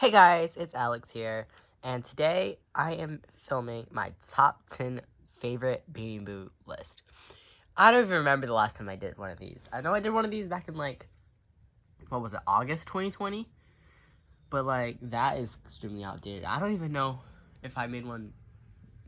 Hey guys, it's Alex here, and today I am filming my top 10 favorite Beanie Boo list. I don't even remember the last time I did one of these. I know I did one of these back in what was it, August 2020? But that is extremely outdated. I don't even know if I made one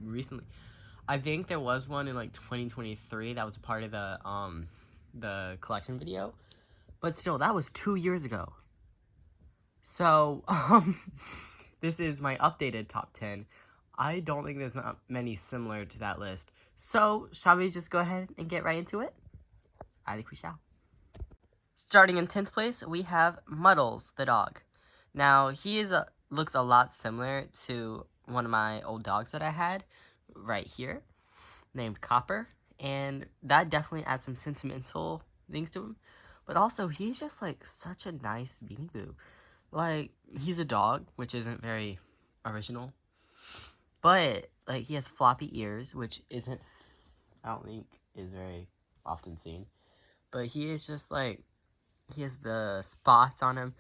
recently. I think there was one in 2023 that was a part of the collection video. But still, that was 2 years ago. So, this is my updated top 10. I don't think there's not many similar to that list. So, shall we just go ahead and get right into it? I think we shall. Starting in 10th place, we have Muddles, the dog. Now, looks a lot similar to one of my old dogs that I had right here, named Copper. And that definitely adds some sentimental things to him. But also, he's just such a nice Beanie Boo. He's a dog, which isn't very original. But, he has floppy ears, which I don't think is very often seen. But he is just, he has the spots on him.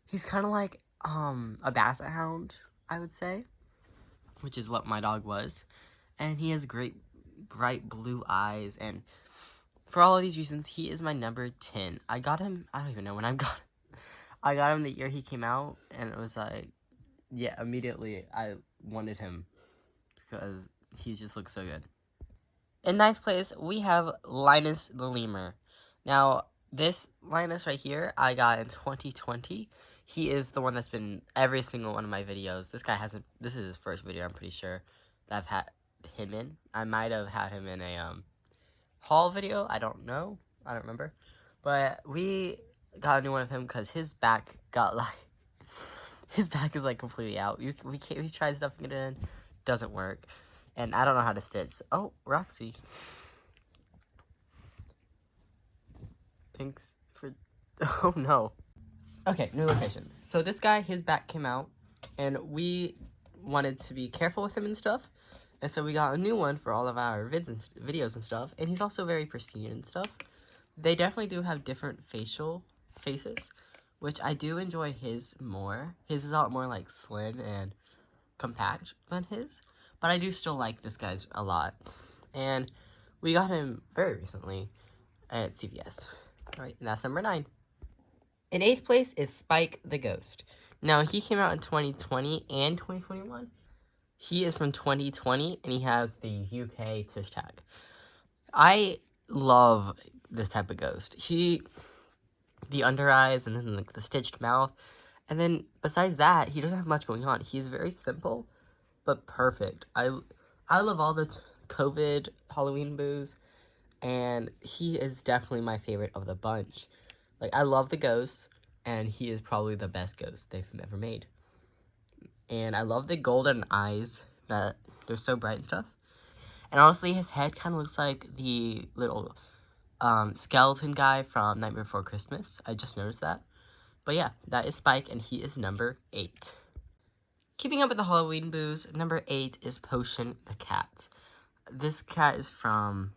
He's kind of like, a basset hound, I would say. Which is what my dog was. And he has great, bright blue eyes. And for all of these reasons, he is my number 10. I got him, I don't even know when I got him. I got him the year he came out, and it was yeah, immediately I wanted him because he just looks so good. In 9th place, we have Linus the Lemur. Now, this Linus right here, I got in 2020. He is the one that's been every single one of my videos. This is his first video, I'm pretty sure, that I've had him in. I might have had him in a, haul video. I don't know. I don't remember. But we got a new one of him because his back got his back is completely out. We tried stuffing it in, doesn't work, and I don't know how to stitch. Oh, Roxy, thanks for. Oh no. Okay, new location. So this guy, his back came out, and we wanted to be careful with him and stuff, and so we got a new one for all of our videos and stuff. And he's also very pristine and stuff. They definitely do have different faces, which I do enjoy his more. His is a lot more slim and compact than his, but I do still like this guy's a lot. And we got him very recently at CVS. Alright, and that's number 9. In 8th place is Spike the Ghost. Now, he came out in 2020 and 2021. He is from 2020, and he has the UK tush tag. I love this type of ghost. The under eyes, and then the stitched mouth, and then besides that, he doesn't have much going on. He's very simple, but perfect. I love all the COVID Halloween boos, and he is definitely my favorite of the bunch. I love the ghost, and he is probably the best ghost they've ever made. And I love the golden eyes, that they're so bright and stuff. And honestly, his head kind of looks like the little skeleton guy from Nightmare Before Christmas. I just noticed that. But yeah, that is Spike, and he is number 8. Keeping up with the Halloween boos, number 8 is Potion the cat. This cat is from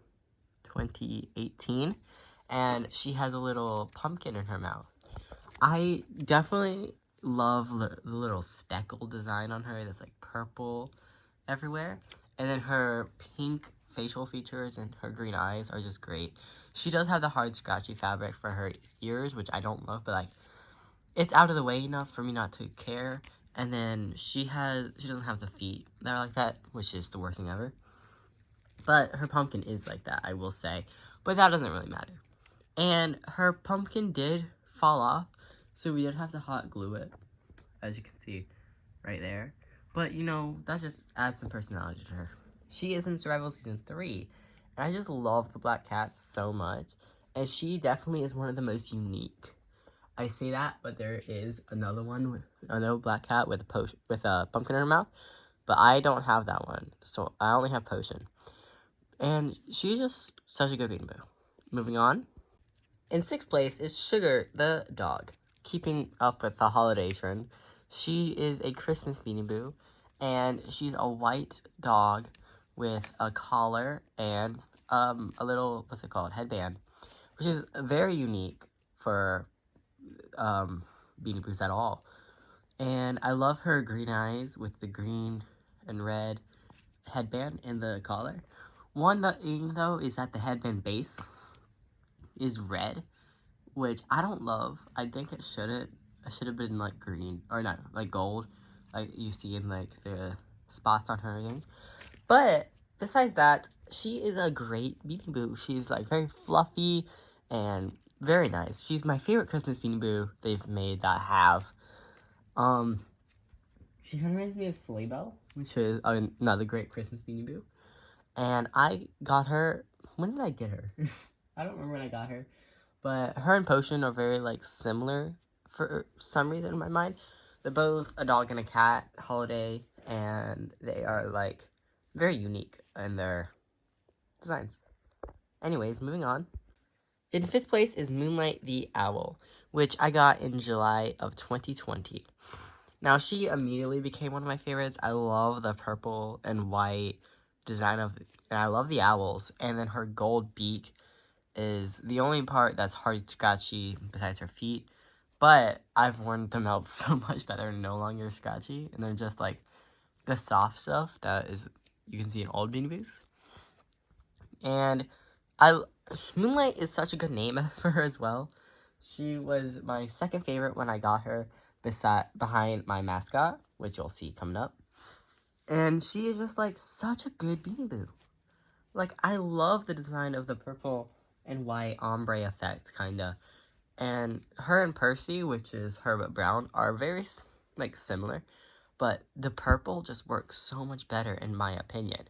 2018, and she has a little pumpkin in her mouth. I definitely love the little speckle design on her that's purple everywhere. And then her pink facial features and her green eyes are just great. She does have the hard scratchy fabric for her ears, which I don't love, but it's out of the way enough for me not to care. And then she doesn't have the feet that are like that, which is the worst thing ever. But her pumpkin is like that, I will say. But that doesn't really matter. And her pumpkin did fall off, so we did have to hot glue it, as you can see right there. But, that just adds some personality to her. She is in Survival Season 3, and I just love the black cat so much. And she definitely is one of the most unique. I say that, but there is another black cat with a pumpkin in her mouth. But I don't have that one, so I only have Potion. And she's just such a good Beanie Boo. Moving on. In 6th place is Sugar the dog. Keeping up with the holiday trend, she is a Christmas Beanie Boo, and she's a white dog with a collar and a little, headband, which is very unique for Beanie Boos at all. And I love her green eyes with the green and red headband and the collar. One thing though is that the headband base is red, which I don't love. I think it should have been like green or no, like gold, like you see in like the spots on her earring. But besides that, she is a great Beanie Boo. She's like very fluffy and very nice. She's my favorite Christmas Beanie Boo they've made that I have. She kind of reminds me of Sleigh Bell, which is another great Christmas Beanie Boo. And I got her. When did I get her? I don't remember when I got her. But her and Potion are very like similar for some reason in my mind. They're both a dog and a cat holiday, and they are like very unique in their designs. Anyways, moving on. In 5th place is Moonlight the Owl, which I got in July of 2020. Now, she immediately became one of my favorites. I love the purple and white design and I love the owls. And then her gold beak is the only part that's hard scratchy besides her feet. But I've worn them out so much that they're no longer scratchy. And they're just like the soft stuff that is you can see in old Beanie Boos. And Moonlight is such a good name for her as well. She was my second favorite when I got her behind my mascot, which you'll see coming up. And she is just like such a good Beanie Boo. Like, I love the design of the purple and white ombre effect, kinda. And her and Percy, which is her but brown, are very like similar. But the purple just works so much better in my opinion.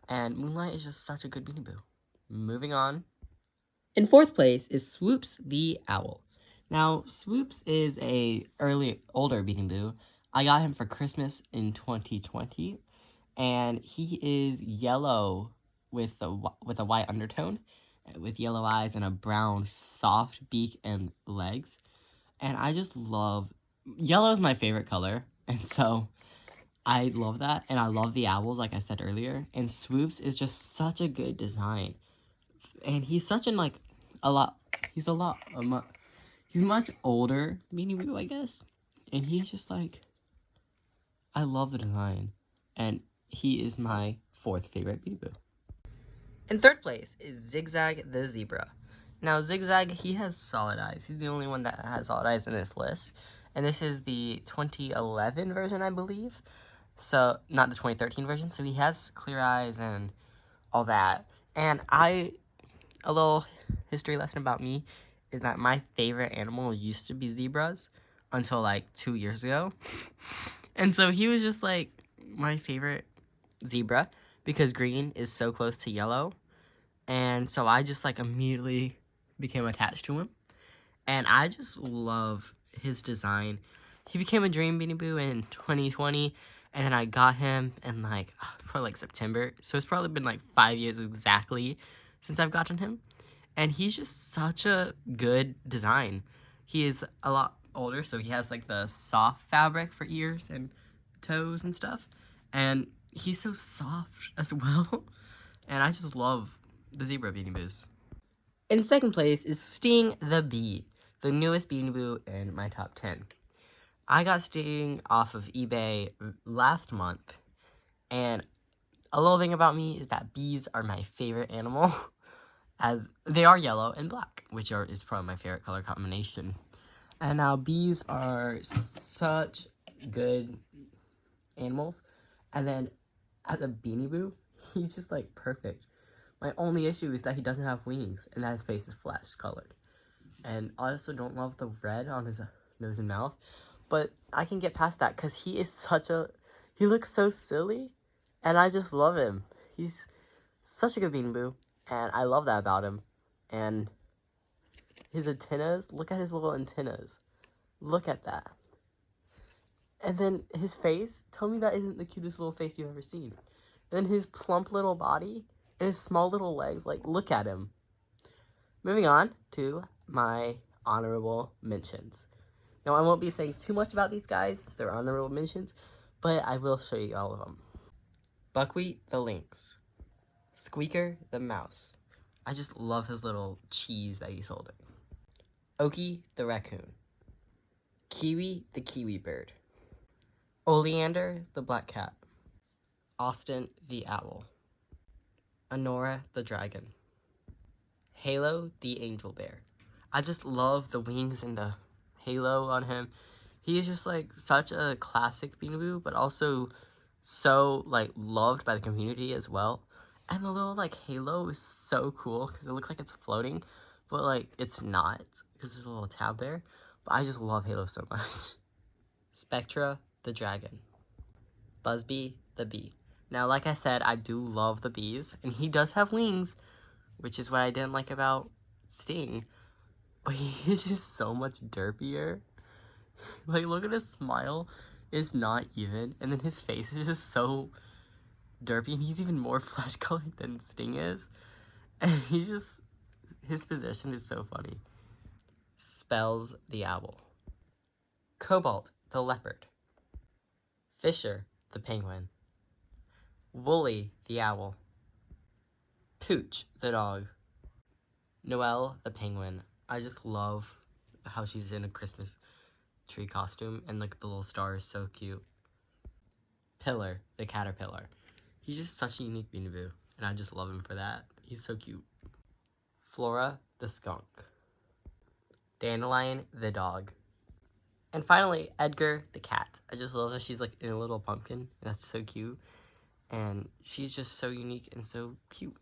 And Moonlight is just such a good Beanie Boo. Moving on. In 4th place is Swoops the Owl. Now, Swoops is older Beanie Boo. I got him for Christmas in 2020, and he is yellow with a white undertone, with yellow eyes and a brown soft beak and legs. And I just love yellow is my favorite color, and so I love that, and I love the owls, like I said earlier. And Swoops is just such a good design, and he's such an like a lot. He's a lot. He's much older Beanie Boo, I guess, and he's just like I love the design, and he is my 4th favorite Beanie Boo. In 3rd place is Zigzag the Zebra. Now, Zigzag, he has solid eyes. He's the only one that has solid eyes in this list. And this is the 2011 version, I believe. So, not the 2013 version. So, he has clear eyes and all that. And a little history lesson about me is that my favorite animal used to be zebras until like 2 years ago. And so, he was just like my favorite zebra because green is so close to yellow. And so I just like immediately became attached to him. And I just love his design. He became a dream Beanie Boo in 2020. And then I got him in like probably like September. So it's probably been like 5 years exactly since I've gotten him. And he's just such a good design. He is a lot older, so he has like the soft fabric for ears and toes and stuff. And he's so soft as well. And I just love the zebra Beanie Boos. In 2nd place is Sting the Bee, the newest Beanie Boo in my top 10. I got Sting off of eBay last month, and a little thing about me is that bees are my favorite animal, as they are yellow and black, which is probably my favorite color combination. And now bees are such good animals, and then as a Beanie Boo, he's just like perfect. My only issue is that he doesn't have wings and that his face is flesh colored. And I also don't love the red on his nose and mouth. But I can get past that because he looks so silly. And I just love him. He's such a good Beanie Boo. And I love that about him. And his antennas, look at his little antennas. Look at that. And then his face, tell me that isn't the cutest little face you've ever seen. And then his plump little body and his small little legs, like, look at him. Moving on to my honorable mentions. Now, I won't be saying too much about these guys, they're honorable mentions, but I will show you all of them. Buckwheat the Lynx. Squeaker the Mouse. I just love his little cheese that he's holding. Okie the Raccoon. Kiwi the Kiwi Bird. Oleander, the black cat. Austin, the owl. Honora, the dragon. Halo, the angel bear. I just love the wings and the halo on him. He is just like such a classic Beanie Boo, but also so like loved by the community as well. And the little like halo is so cool because it looks like it's floating, but like it's not because there's a little tab there. But I just love Halo so much. Spectra, the dragon. Busby, the bee. Now, like I said, I do love the bees, and he does have wings, which is what I didn't like about Sting. But he is just so much derpier. Like, look at his smile. It's not even. And then his face is just so derpy. And he's even more flesh colored than Sting is. And he's just... his position is so funny. Spells, the owl. Cobalt, the leopard. Fisher, the penguin. Wooly, the owl. Pooch, the dog. Noelle, the penguin. I just love how she's in a Christmas tree costume, and like the little star is so cute. Pillar, the caterpillar. He's just such a unique Beanie Boo, and I just love him for that. He's so cute. Flora, the skunk. Dandelion, the dog. And finally, Edgar, the cat. I just love that she's like in a little pumpkin. That's so cute. And she's just so unique and so cute.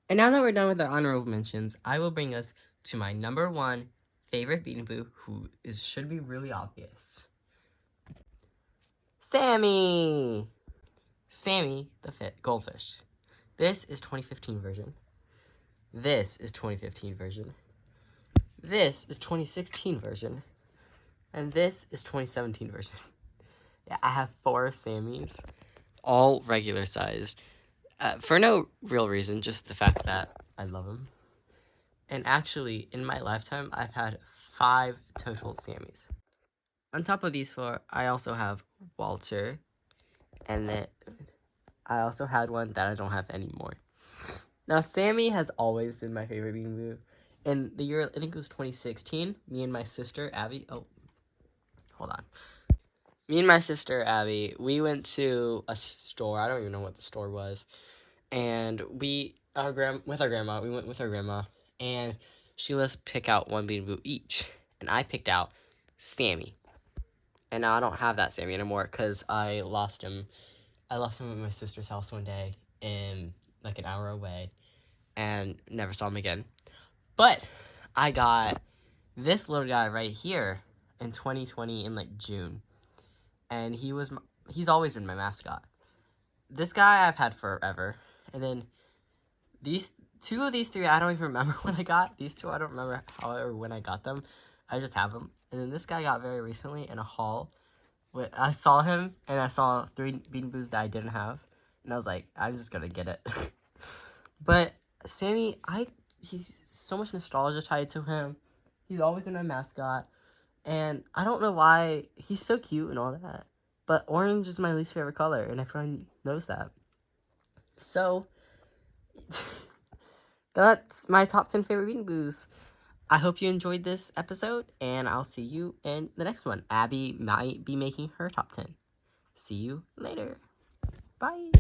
And now that we're done with our honorable mentions, I will bring us to my number one favorite Beanie Boo, who should be really obvious. Sammy! Sammy, the goldfish. This is 2015 version. This is 2015 version. This is 2016 version. And this is 2017 version. Yeah, I have 4 Sammys, all regular sized. For no real reason, just the fact that I love them. And actually, in my lifetime, I've had 5 total Sammys. On top of these 4, I also have Walter. And then I also had one that I don't have anymore. Now, Sammy has always been my favorite Beanie Boo. In the year, I think it was 2016, me and my sister, Abby... Oh, hold on. Me and my sister, Abby, we went to a store. I don't even know what the store was. And we went with our grandma, and she let us pick out one Beanie Boo each. And I picked out Sammy. And now I don't have that Sammy anymore because I lost him. I left him at my sister's house one day, in like an hour away, and never saw him again. But I got this little guy right here in 2020 in like June. And he's always been my mascot. This guy I've had forever. And then these 2 of these 3 I don't even remember when I got. These 2 I don't remember how or when I got them. I just have them. And then this guy I got very recently in a haul. I saw him and I saw 3 Beanie Boos that I didn't have. And I was like, I'm just gonna get it. But Sammy, he's so much nostalgia tied to him. He's always been my mascot. And I don't know why. He's so cute and all that. But orange is my least favorite color, and everyone knows that. So, that's my top 10 favorite Beanie Boos. I hope you enjoyed this episode, and I'll see you in the next one. Abby might be making her top 10. See you later. Bye.